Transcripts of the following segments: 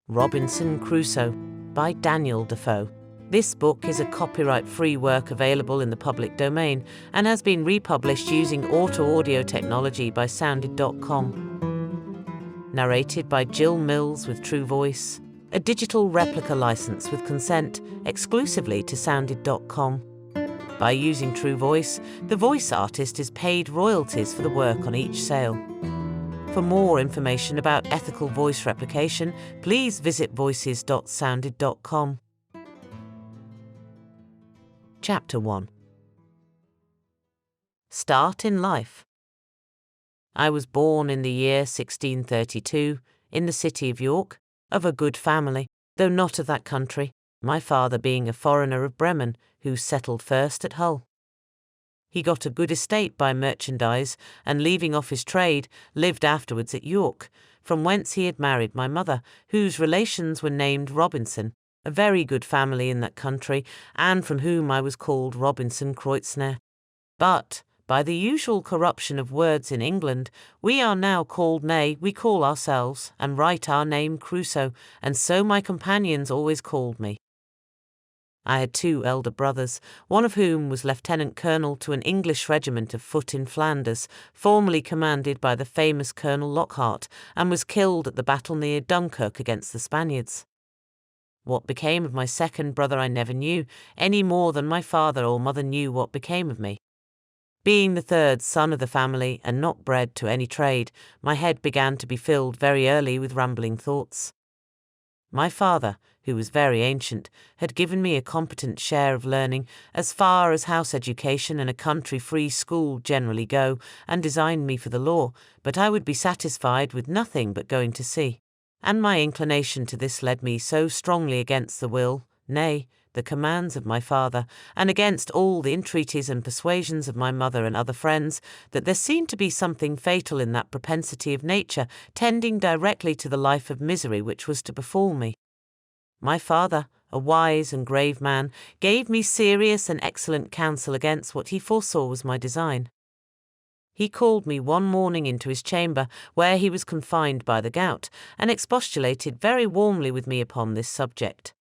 Robinson Crusoe by Defoe. This book is a copyright-free work available in the public domain and has been republished using auto-audio technology by Sounded.com. Narrated by Gill with TrueVoice, a digital replica license with consent exclusively to Sounded.com. By using TrueVoice, the voice artist is paid royalties for the work on each sale. For more information about ethical voice replication, please visit voices.sounded.com. Chapter 1. Start in life. I was born in the year 1632 in the city of York, of a good family, though not of that country, my father being a foreigner of Bremen who settled first at Hull. He got a good estate by merchandise, and leaving off his trade, lived afterwards at York, from whence he had married my mother, whose relations were named Robinson, a very good family in that country, and from whom I was called Robinson Crusoe. But, by the usual corruption of words in England, we are now called, nay, we call ourselves, and write our name Crusoe, and so my companions always called me. I had 2 elder brothers, one of whom was lieutenant colonel to an English regiment of foot in Flanders, formerly commanded by the famous Colonel Lockhart, and was killed at the battle near Dunkirk against the Spaniards. What became of my second brother I never knew, any more than my father or mother knew what became of me. Being the 3rd son of the family, and not bred to any trade, my head began to be filled very early with rambling thoughts. My father, who was very ancient, had given me a competent share of learning as far as house education and a country free school generally go, and designed me for the law, but I would be satisfied with nothing but going to sea. And my inclination to this led me so strongly against the will, nay, the commands of my father, and against all the entreaties and persuasions of my mother and other friends, that there seemed to be something fatal in that propensity of nature tending directly to the life of misery which was to befall me. My father, a wise and grave man, gave me serious and excellent counsel against what he foresaw was my design. He called me one morning into his chamber, where he was confined by the gout, and expostulated very warmly with me upon this subject.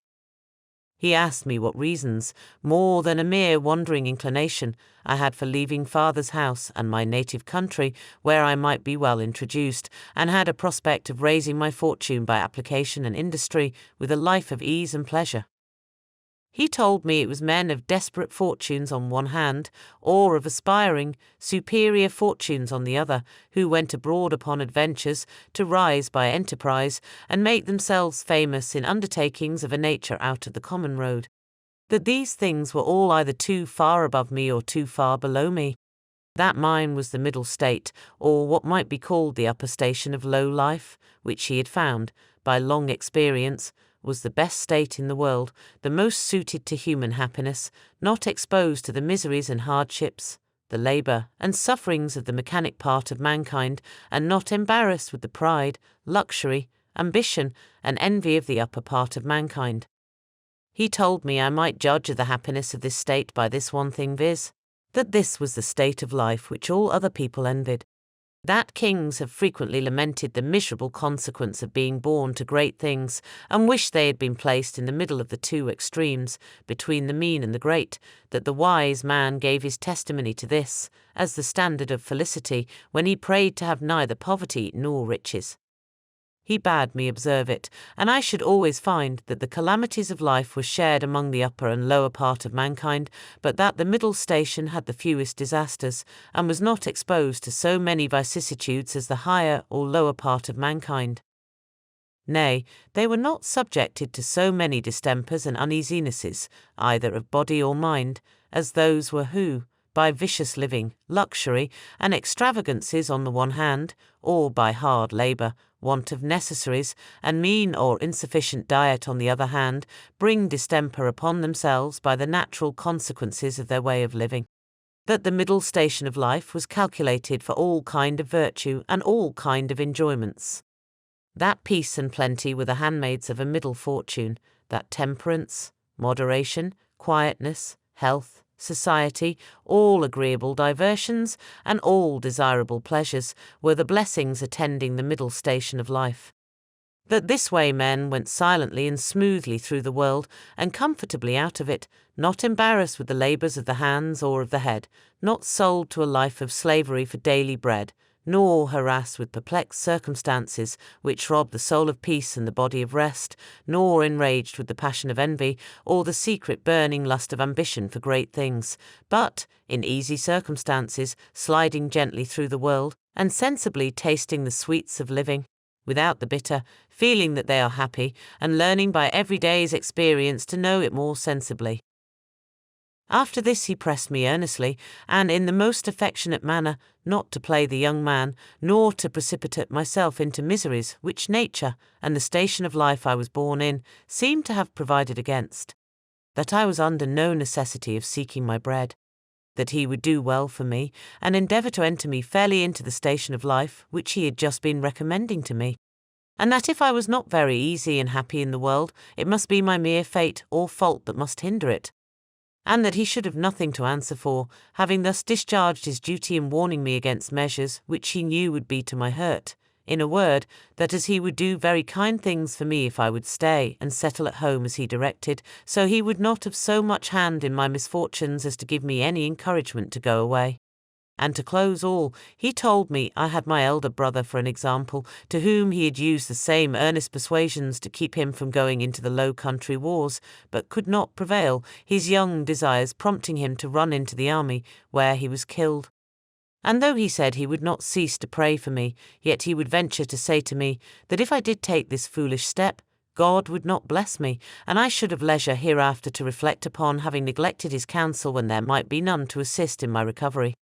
He asked me what reasons, more than a mere wandering inclination, I had for leaving father's house and my native country, where I might be well introduced, and had a prospect of raising my fortune by application and industry, with a life of ease and pleasure. He told me it was men of desperate fortunes on one hand, or of aspiring, superior fortunes on the other, who went abroad upon adventures, to rise by enterprise, and make themselves famous in undertakings of a nature out of the common road. That these things were all either too far above me or too far below me. That mine was the middle state, or what might be called the upper station of low life, which he had found, by long experience, was the best state in the world, the most suited to human happiness, not exposed to the miseries and hardships, the labour and sufferings of the mechanic part of mankind, and not embarrassed with the pride, luxury, ambition, and envy of the upper part of mankind. He told me I might judge of the happiness of this state by this one thing, viz., that this was the state of life which all other people envied. That kings have frequently lamented the miserable consequence of being born to great things, and wished they had been placed in the middle of the 2 extremes, between the mean and the great, that the wise man gave his testimony to this, as the standard of felicity, when he prayed to have neither poverty nor riches. He bade me observe it, and I should always find that the calamities of life were shared among the upper and lower part of mankind, but that the middle station had the fewest disasters, and was not exposed to so many vicissitudes as the higher or lower part of mankind. Nay, they were not subjected to so many distempers and uneasinesses, either of body or mind, as those were who, by vicious living, luxury, and extravagances on the one hand, or by hard labour, want of necessaries, and mean or insufficient diet on the other hand, bring distemper upon themselves by the natural consequences of their way of living. That the middle station of life was calculated for all kind of virtue and all kind of enjoyments. That peace and plenty were the handmaids of a middle fortune, that temperance, moderation, quietness, health, society, all agreeable diversions, and all desirable pleasures were the blessings attending the middle station of life. That this way men went silently and smoothly through the world, and comfortably out of it, not embarrassed with the labours of the hands or of the head, not sold to a life of slavery for daily bread, nor harassed with perplexed circumstances which rob the soul of peace and the body of rest, nor enraged with the passion of envy, or the secret burning lust of ambition for great things, but, in easy circumstances, sliding gently through the world, and sensibly tasting the sweets of living, without the bitter, feeling that they are happy, and learning by every day's experience to know it more sensibly. After this he pressed me earnestly, and in the most affectionate manner, not to play the young man, nor to precipitate myself into miseries which nature, and the station of life I was born in, seemed to have provided against. That I was under no necessity of seeking my bread. That he would do well for me, and endeavour to enter me fairly into the station of life which he had just been recommending to me. And that if I was not very easy and happy in the world, it must be my mere fate or fault that must hinder it. And that he should have nothing to answer for, having thus discharged his duty in warning me against measures which he knew would be to my hurt. In a word, that as he would do very kind things for me if I would stay and settle at home as he directed, so he would not have so much hand in my misfortunes as to give me any encouragement to go away. And to close all, he told me I had my elder brother for an example, to whom he had used the same earnest persuasions to keep him from going into the Low Country wars, but could not prevail, his young desires prompting him to run into the army, where he was killed. And though he said he would not cease to pray for me, yet he would venture to say to me that if I did take this foolish step, God would not bless me, and I should have leisure hereafter to reflect upon having neglected his counsel when there might be none to assist in my recovery.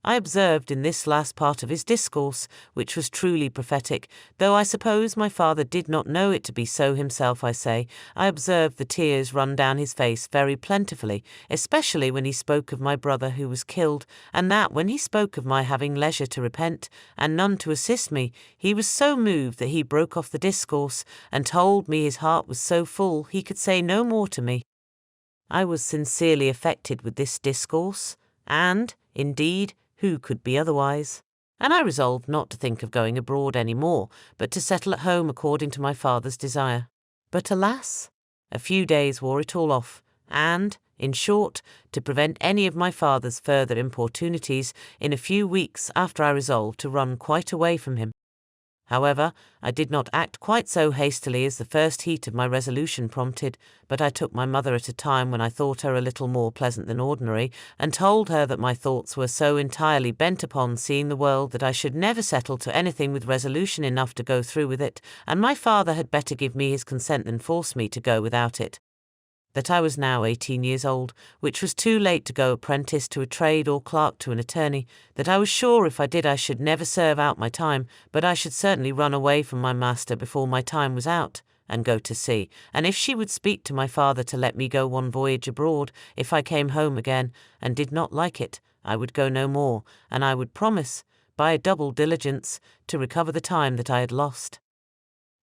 I observed in this last part of his discourse, which was truly prophetic, though I suppose my father did not know it to be so himself, I observed the tears run down his face very plentifully, especially when he spoke of my brother who was killed, and that when he spoke of my having leisure to repent, and none to assist me, he was so moved that he broke off the discourse, and told me his heart was so full he could say no more to me. I was sincerely affected with this discourse, and, indeed, who could be otherwise? And I resolved not to think of going abroad any more, but to settle at home according to my father's desire. But alas! A few days wore it all off, and, in short, to prevent any of my father's further importunities, in a few weeks after I resolved to run quite away from him. However, I did not act quite so hastily as the first heat of my resolution prompted, but I took my mother at a time when I thought her a little more pleasant than ordinary, and told her that my thoughts were so entirely bent upon seeing the world that I should never settle to anything with resolution enough to go through with it, and my father had better give me his consent than force me to go without it. That I was now 18 years old, which was too late to go apprentice to a trade or clerk to an attorney, that I was sure if I did I should never serve out my time, but I should certainly run away from my master before my time was out, and go to sea, and if she would speak to my father to let me go one voyage abroad, if I came home again, and did not like it, I would go no more, and I would promise, by a double diligence, to recover the time that I had lost.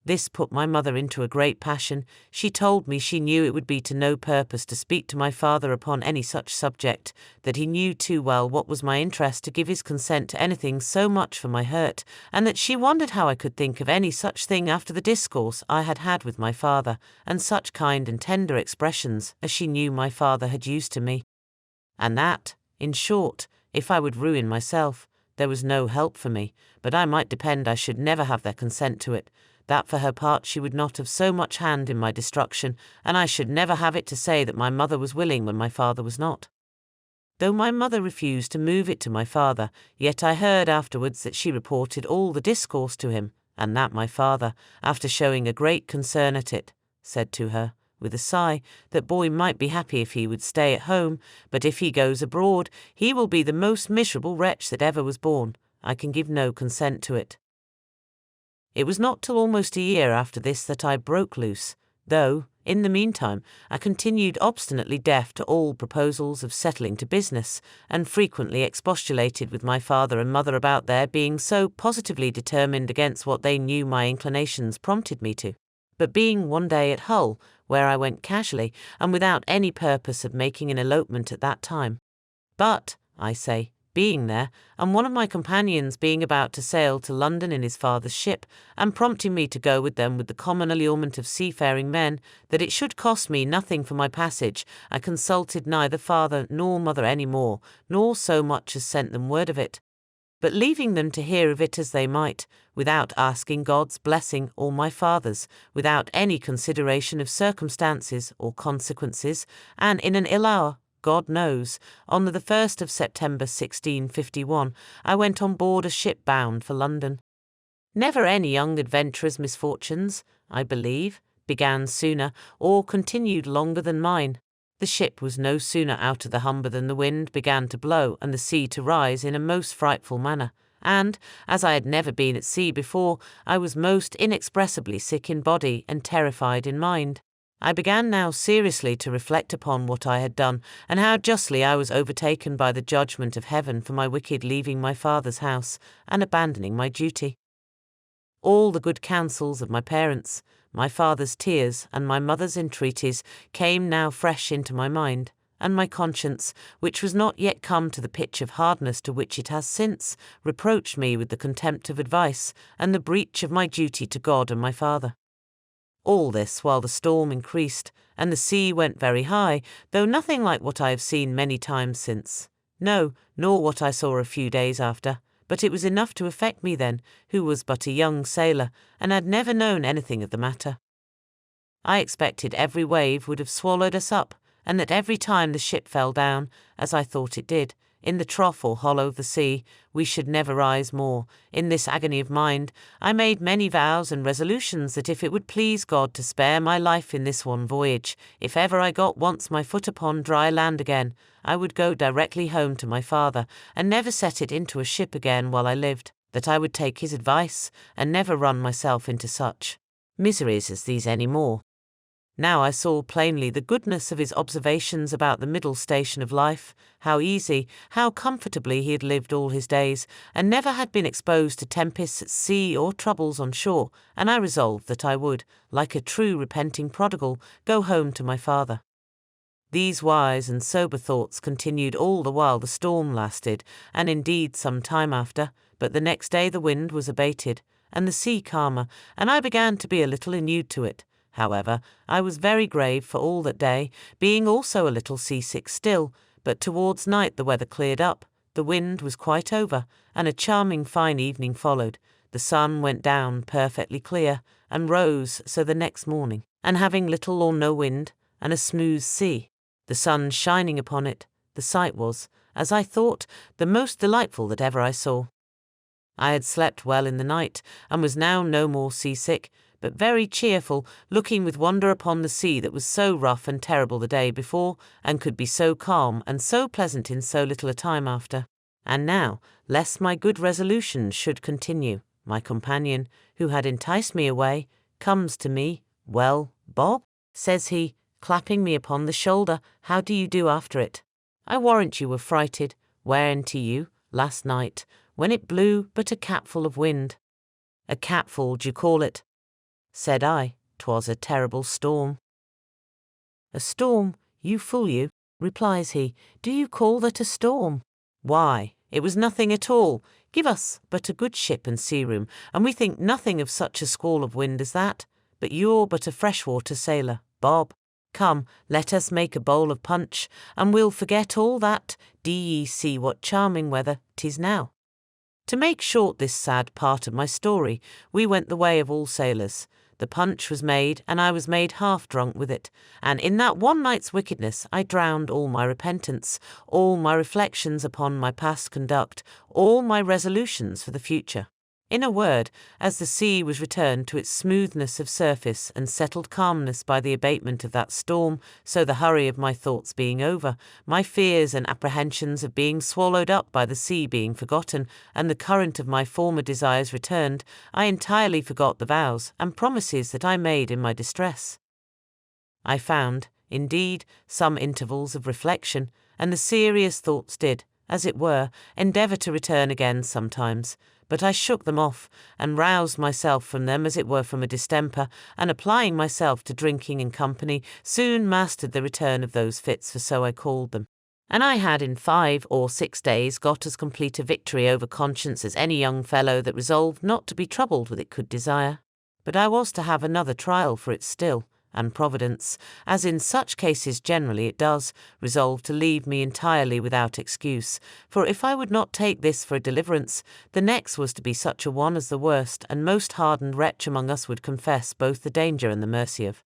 This put my mother into a great passion. She told me she knew it would be to no purpose to speak to my father upon any such subject, that he knew too well what was my interest to give his consent to anything so much for my hurt, and that she wondered how I could think of any such thing after the discourse I had had with my father, and such kind and tender expressions as she knew my father had used to me. And that, in short, if I would ruin myself, there was no help for me, but I might depend I should never have their consent to it, that for her part she would not have so much hand in my destruction, and I should never have it to say that my mother was willing when my father was not. Though my mother refused to move it to my father, yet I heard afterwards that she reported all the discourse to him, and that my father, after showing a great concern at it, said to her, with a sigh, that boy might be happy if he would stay at home, but if he goes abroad, he will be the most miserable wretch that ever was born. I can give no consent to it. It was not till almost a year after this that I broke loose, though, in the meantime, I continued obstinately deaf to all proposals of settling to business, and frequently expostulated with my father and mother about their being so positively determined against what they knew my inclinations prompted me to. But being one day at Hull, where I went casually, and without any purpose of making an elopement at that time, but, I say, being there, and one of my companions being about to sail to London in his father's ship, and prompting me to go with them with the common allurement of seafaring men, that it should cost me nothing for my passage, I consulted neither father nor mother any more, nor so much as sent them word of it. But leaving them to hear of it as they might, without asking God's blessing or my father's, without any consideration of circumstances or consequences, and in an ill hour, God knows, on the 1st of September 1651, I went on board a ship bound for London. Never any young adventurer's misfortunes, I believe, began sooner or continued longer than mine. The ship was no sooner out of the Humber than the wind began to blow and the sea to rise in a most frightful manner, and, as I had never been at sea before, I was most inexpressibly sick in body and terrified in mind. I began now seriously to reflect upon what I had done, and how justly I was overtaken by the judgment of heaven for my wicked leaving my father's house and abandoning my duty. All the good counsels of my parents, my father's tears, and my mother's entreaties came now fresh into my mind, and my conscience, which was not yet come to the pitch of hardness to which it has since, reproached me with the contempt of advice and the breach of my duty to God and my father. All this while the storm increased, and the sea went very high, though nothing like what I have seen many times since. No, nor what I saw a few days after, but it was enough to affect me then, who was but a young sailor, and had never known anything of the matter. I expected every wave would have swallowed us up, and that every time the ship fell down, as I thought it did, in the trough or hollow of the sea, we should never rise more. In this agony of mind, I made many vows and resolutions that if it would please God to spare my life in this one voyage, if ever I got once my foot upon dry land again, I would go directly home to my father, and never set it into a ship again while I lived, that I would take his advice, and never run myself into such miseries as these any more. Now I saw plainly the goodness of his observations about the middle station of life, how easy, how comfortably he had lived all his days, and never had been exposed to tempests at sea or troubles on shore, and I resolved that I would, like a true repenting prodigal, go home to my father. These wise and sober thoughts continued all the while the storm lasted, and indeed some time after, but the next day the wind was abated, and the sea calmer, and I began to be a little inured to it. However, I was very grave for all that day, being also a little seasick still, but towards night the weather cleared up, the wind was quite over, and a charming fine evening followed. The sun went down perfectly clear, and rose so the next morning, and having little or no wind, and a smooth sea, the sun shining upon it, the sight was, as I thought, the most delightful that ever I saw. I had slept well in the night, and was now no more seasick, but very cheerful, looking with wonder upon the sea that was so rough and terrible the day before, and could be so calm and so pleasant in so little a time after. And now, lest my good resolutions should continue, my companion, who had enticed me away, comes to me. "Well, Bob," says he, clapping me upon the shoulder, "how do you do after it? I warrant you were frighted, weren't you, last night, when it blew but a capful of wind." "A capful, d'you call it?" said I. "'Twas a terrible storm." "A storm, you fool you," replies he. "Do you call that a storm? Why, it was nothing at all. Give us but a good ship and sea room, and we think nothing of such a squall of wind as that. But you're but a freshwater sailor, Bob. Come, let us make a bowl of punch, and we'll forget all that. D'ye see what charming weather 'tis now?" To make short this sad part of my story, we went the way of all sailors. The punch was made, and I was made half drunk with it, and in that one night's wickedness I drowned all my repentance, all my reflections upon my past conduct, all my resolutions for the future. In a word, as the sea was returned to its smoothness of surface and settled calmness by the abatement of that storm, so the hurry of my thoughts being over, my fears and apprehensions of being swallowed up by the sea being forgotten, and the current of my former desires returned, I entirely forgot the vows and promises that I made in my distress. I found, indeed, some intervals of reflection, and the serious thoughts did, as it were, endeavour to return again sometimes, but I shook them off, and roused myself from them as it were from a distemper, and applying myself to drinking and company, soon mastered the return of those fits, for so I called them. and I had in 5 or 6 days got as complete a victory over conscience as any young fellow that resolved not to be troubled with it could desire. But I was to have another trial for it still, and Providence, as in such cases generally it does, resolved to leave me entirely without excuse, for if I would not take this for a deliverance, the next was to be such a one as the worst and most hardened wretch among us would confess both the danger and the mercy of.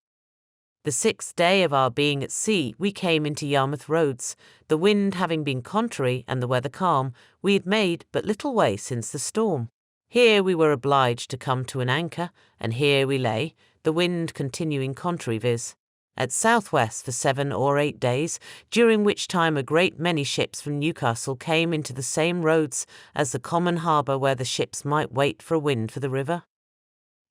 The 6th day of our being at sea, we came into Yarmouth roads. The wind having been contrary and the weather calm, we had made but little way since the storm. Here we were obliged to come to an anchor, and here we lay, the wind continuing contrary, viz. At southwest for 7 or 8 days, during which time a great many ships from Newcastle came into the same roads as the common harbour where the ships might wait for a wind for the river.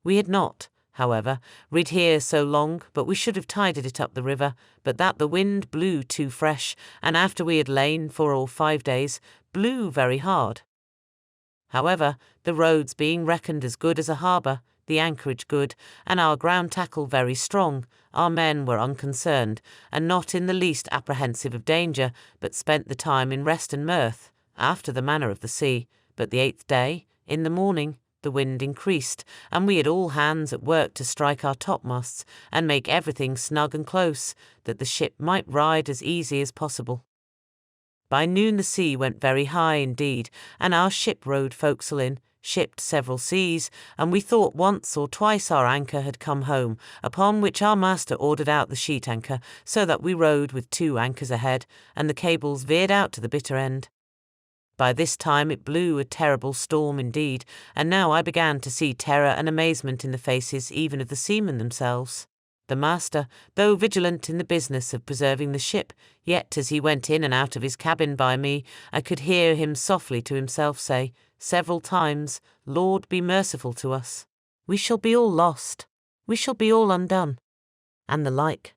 We had not, however, rid here so long, but we should have tided it up the river, but that the wind blew too fresh, and after we had lain 4 or 5 days, blew very hard. However, the roads being reckoned as good as a harbour, the anchorage good, and our ground tackle very strong, our men were unconcerned, and not in the least apprehensive of danger, but spent the time in rest and mirth, after the manner of the sea. But the 8th day, in the morning, the wind increased, and we had all hands at work to strike our topmasts, and make everything snug and close, that the ship might ride as easy as possible. By noon the sea went very high indeed, and our ship rode forecastle in, shipped several seas, and we thought once or twice our anchor had come home, upon which our master ordered out the sheet anchor, so that we rode with 2 anchors ahead, and the cables veered out to the bitter end. By this time it blew a terrible storm indeed, and now I began to see terror and amazement in the faces even of the seamen themselves. The master, though vigilant in the business of preserving the ship, yet as he went in and out of his cabin by me, I could hear him softly to himself say several times, "Lord, be merciful to us. We shall be all lost. We shall be all undone," and the like.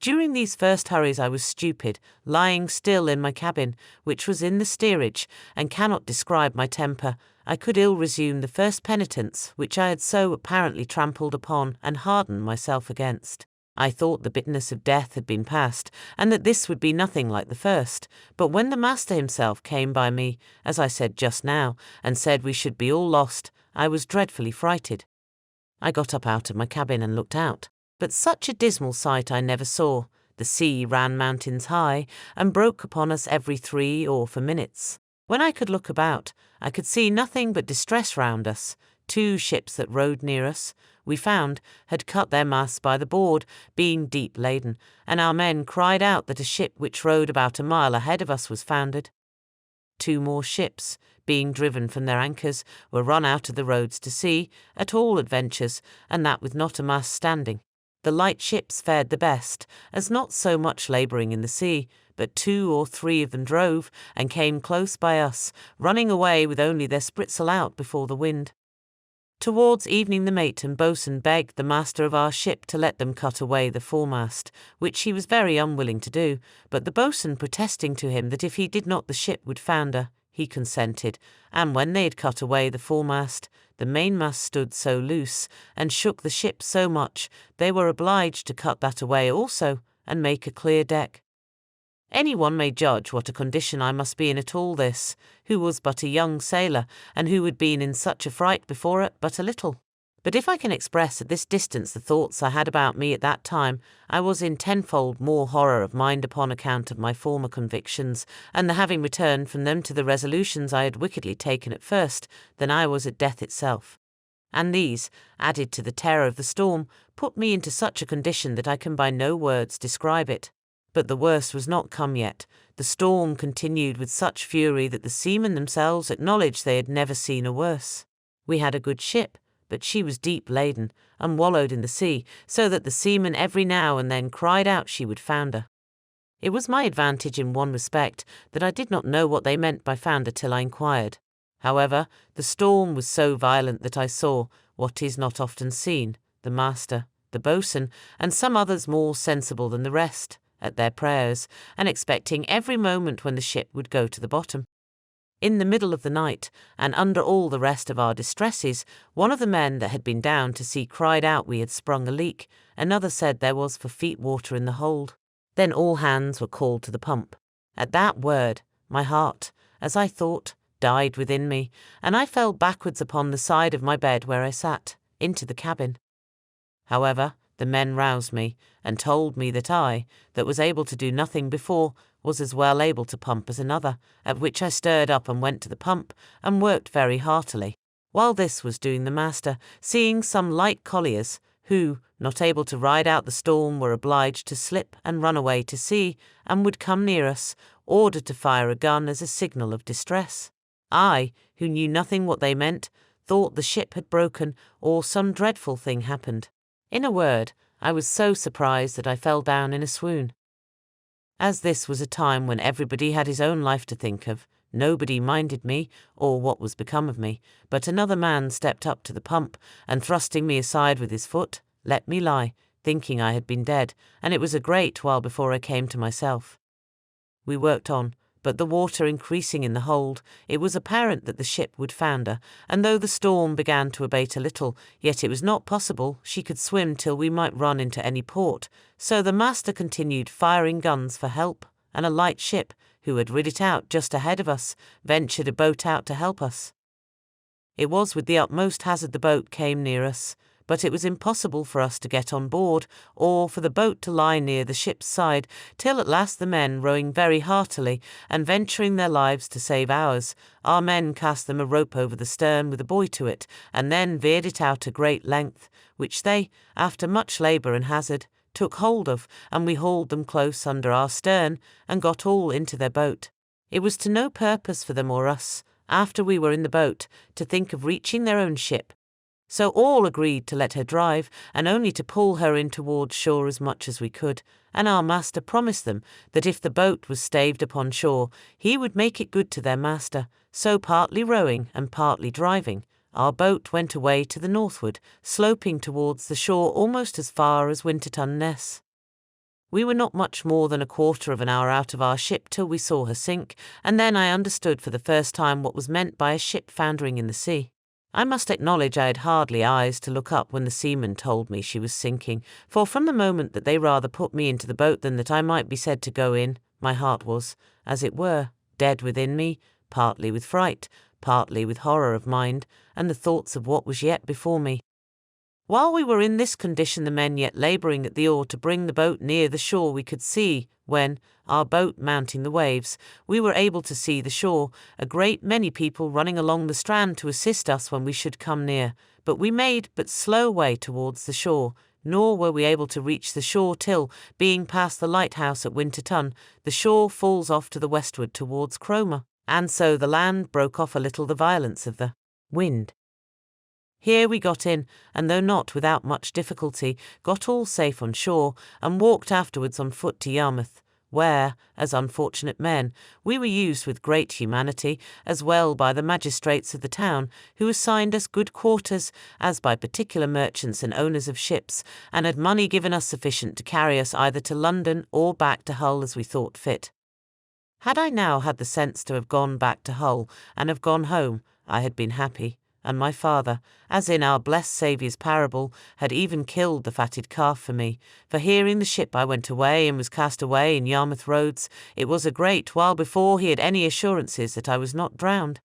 During these first hurries I was stupid, lying still in my cabin, which was in the steerage, and cannot describe my temper. I could ill resume the first penitence which I had so apparently trampled upon and hardened myself against. I thought the bitterness of death had been past, and that this would be nothing like the first. But when the master himself came by me, as I said just now, and said we should be all lost, I was dreadfully frighted. I got up out of my cabin and looked out. But such a dismal sight I never saw. The sea ran mountains high, and broke upon us every 3 or 4 minutes. When I could look about, I could see nothing but distress round us. 2 ships that rode near us, we found, had cut their masts by the board, being deep laden, and our men cried out that a ship which rode about a mile ahead of us was foundered. 2 more ships, being driven from their anchors, were run out of the roads to sea, at all adventures, and that with not a mast standing. The light ships fared the best, as not so much labouring in the sea, but 2 or 3 of them drove, and came close by us, running away with only their spritsail out before the wind. Towards evening the mate and boatswain begged the master of our ship to let them cut away the foremast, which he was very unwilling to do, but the boatswain protesting to him that if he did not the ship would founder, he consented, and when they had cut away the foremast, the mainmast stood so loose, and shook the ship so much, they were obliged to cut that away also, and make a clear deck. Any one may judge what a condition I must be in at all this, who was but a young sailor, and who had been in such a fright before it but a little. But if I can express at this distance the thoughts I had about me at that time, I was in tenfold more horror of mind upon account of my former convictions, and the having returned from them to the resolutions I had wickedly taken at first, than I was at death itself. And these, added to the terror of the storm, put me into such a condition that I can by no words describe it. But the worst was not come yet. The storm continued with such fury that the seamen themselves acknowledged they had never seen a worse. We had a good ship, but she was deep laden, and wallowed in the sea, so that the seamen every now and then cried out she would founder. It was my advantage in one respect, that I did not know what they meant by founder till I inquired. However, the storm was so violent that I saw, what is not often seen, the master, the boatswain, and some others more sensible than the rest, at their prayers, and expecting every moment when the ship would go to the bottom. In the middle of the night, and under all the rest of our distresses, one of the men that had been down to see cried out we had sprung a leak, another said there was for feet water in the hold. Then all hands were called to the pump. At that word, my heart, as I thought, died within me, and I fell backwards upon the side of my bed where I sat, into the cabin. However, the men roused me, and told me that I, that was able to do nothing before, was as well able to pump as another, at which I stirred up and went to the pump, and worked very heartily. While this was doing, the master, seeing some light colliers, who, not able to ride out the storm, were obliged to slip and run away to sea, and would come near us, ordered to fire a gun as a signal of distress. I, who knew nothing what they meant, thought the ship had broken, or some dreadful thing happened. In a word, I was so surprised that I fell down in a swoon. As this was a time when everybody had his own life to think of, nobody minded me, or what was become of me, but another man stepped up to the pump, and thrusting me aside with his foot, let me lie, thinking I had been dead, and it was a great while before I came to myself. We worked on, but the water increasing in the hold, it was apparent that the ship would founder, and though the storm began to abate a little, yet it was not possible she could swim till we might run into any port, so the master continued firing guns for help, and a light ship, who had rid it out just ahead of us, ventured a boat out to help us. It was with the utmost hazard the boat came near us, but it was impossible for us to get on board, or for the boat to lie near the ship's side, till at last the men, rowing very heartily, and venturing their lives to save ours, our men cast them a rope over the stern with a buoy to it, and then veered it out a great length, which they, after much labour and hazard, took hold of, and we hauled them close under our stern, and got all into their boat. It was to no purpose for them or us, after we were in the boat, to think of reaching their own ship. So all agreed to let her drive, and only to pull her in towards shore as much as we could, and our master promised them that if the boat was staved upon shore, he would make it good to their master. So partly rowing and partly driving, our boat went away to the northward, sloping towards the shore almost as far as Winterton Ness. We were not much more than a quarter of an hour out of our ship till we saw her sink, and then I understood for the first time what was meant by a ship foundering in the sea. I must acknowledge I had hardly eyes to look up when the seamen told me she was sinking, for from the moment that they rather put me into the boat than that I might be said to go in, my heart was, as it were, dead within me, partly with fright, partly with horror of mind, and the thoughts of what was yet before me. While we were in this condition, the men yet labouring at the oar to bring the boat near the shore we could see, when, our boat mounting the waves, we were able to see the shore, a great many people running along the strand to assist us when we should come near, but we made but slow way towards the shore, nor were we able to reach the shore till, being past the lighthouse at Winterton, the shore falls off to the westward towards Cromer, and so the land broke off a little the violence of the wind. Here we got in, and though not without much difficulty, got all safe on shore, and walked afterwards on foot to Yarmouth, where, as unfortunate men, we were used with great humanity, as well by the magistrates of the town, who assigned us good quarters, as by particular merchants and owners of ships, and had money given us sufficient to carry us either to London or back to Hull as we thought fit. Had I now had the sense to have gone back to Hull, and have gone home, I had been happy, and my father, as in our blessed Saviour's parable, had even killed the fatted calf for me, for hearing the ship I went away and was cast away in Yarmouth roads, it was a great while before he had any assurances that I was not drowned.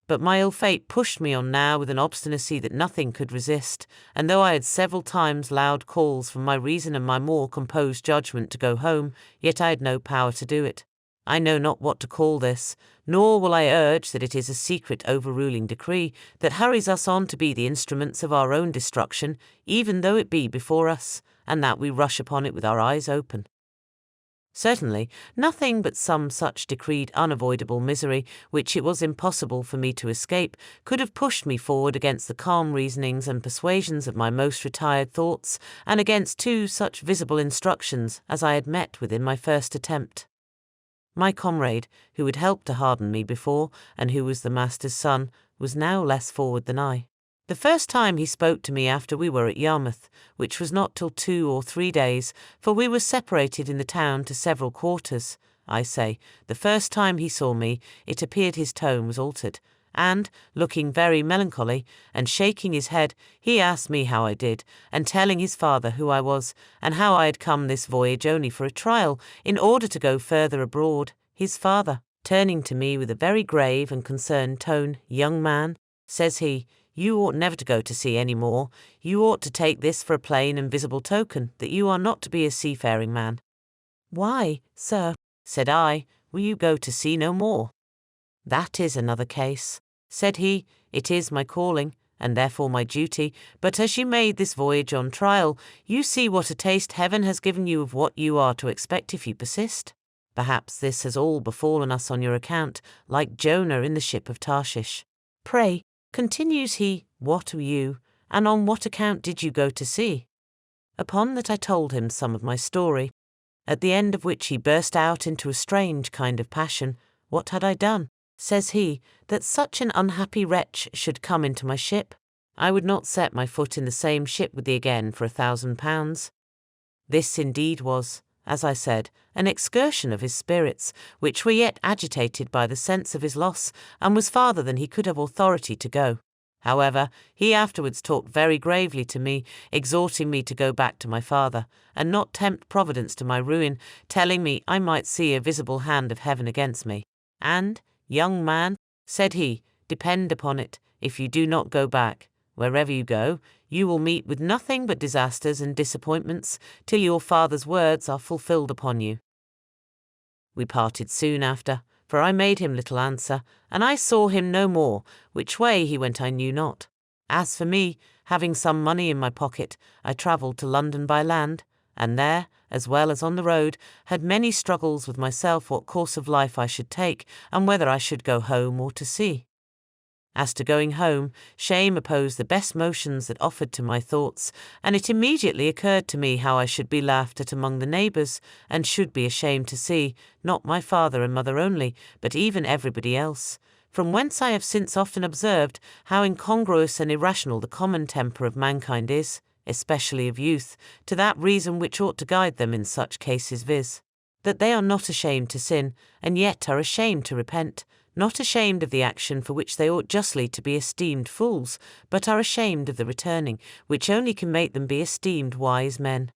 But my ill fate pushed me on now with an obstinacy that nothing could resist, and though I had several times loud calls from my reason and my more composed judgment to go home, yet I had no power to do it. I know not what to call this, nor will I urge that it is a secret overruling decree that hurries us on to be the instruments of our own destruction, even though it be before us, and that we rush upon it with our eyes open. Certainly, nothing but some such decreed unavoidable misery, which it was impossible for me to escape, could have pushed me forward against the calm reasonings and persuasions of my most retired thoughts, and against two such visible instructions as I had met with in my first attempt. My comrade, who had helped to harden me before, and who was the master's son, was now less forward than I. The first time he spoke to me after we were at Yarmouth, which was not till 2 or 3 days, for we were separated in the town to several quarters, I say, the first time he saw me, it appeared his tone was altered, and, looking very melancholy, and shaking his head, he asked me how I did, and telling his father who I was, and how I had come this voyage only for a trial, in order to go further abroad, his father, turning to me with a very grave and concerned tone, "Young man," says he, "you ought never to go to sea any more. You ought to take this for a plain and visible token that you are not to be a seafaring man." "Why, sir," said I, "will you go to sea no more?" "That is another case," said he. "It is my calling, and therefore my duty, but as you made this voyage on trial, you see what a taste heaven has given you of what you are to expect if you persist. Perhaps this has all befallen us on your account, like Jonah in the ship of Tarshish. Pray," continues he, "what were you, and on what account did you go to sea?" Upon that I told him some of my story, at the end of which he burst out into a strange kind of passion. "What had I done," says he, "that such an unhappy wretch should come into my ship? I would not set my foot in the same ship with thee again for £1,000. This indeed was, as I said, an excursion of his spirits, which were yet agitated by the sense of his loss, and was farther than he could have authority to go. However, he afterwards talked very gravely to me, exhorting me to go back to my father, and not tempt Providence to my ruin, telling me I might see a visible hand of heaven against me. And, young man, said he, depend upon it, if you do not go back, wherever you go, you will meet with nothing but disasters and disappointments, till your father's words are fulfilled upon you. We parted soon after, for I made him little answer, and I saw him no more, which way he went I knew not. As for me, having some money in my pocket, I travelled to London by land, and there, as well as on the road, had many struggles with myself what course of life I should take, and whether I should go home or to sea. As to going home, shame opposed the best motions that offered to my thoughts, and it immediately occurred to me how I should be laughed at among the neighbours, and should be ashamed to see, not my father and mother only, but even everybody else, from whence I have since often observed how incongruous and irrational the common temper of mankind is, especially of youth, to that reason which ought to guide them in such cases, viz., that they are not ashamed to sin, and yet are ashamed to repent, not ashamed of the action for which they ought justly to be esteemed fools, but are ashamed of the returning, which only can make them be esteemed wise men.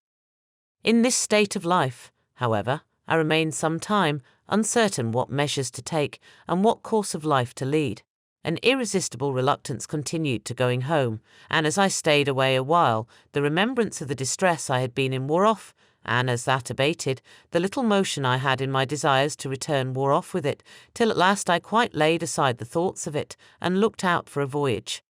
In this state of life, however, I remained some time, uncertain what measures to take, and what course of life to lead. An irresistible reluctance continued to going home, and as I stayed away a while, the remembrance of the distress I had been in wore off, and as that abated, the little motion I had in my desires to return wore off with it, till at last I quite laid aside the thoughts of it, and looked out for a voyage.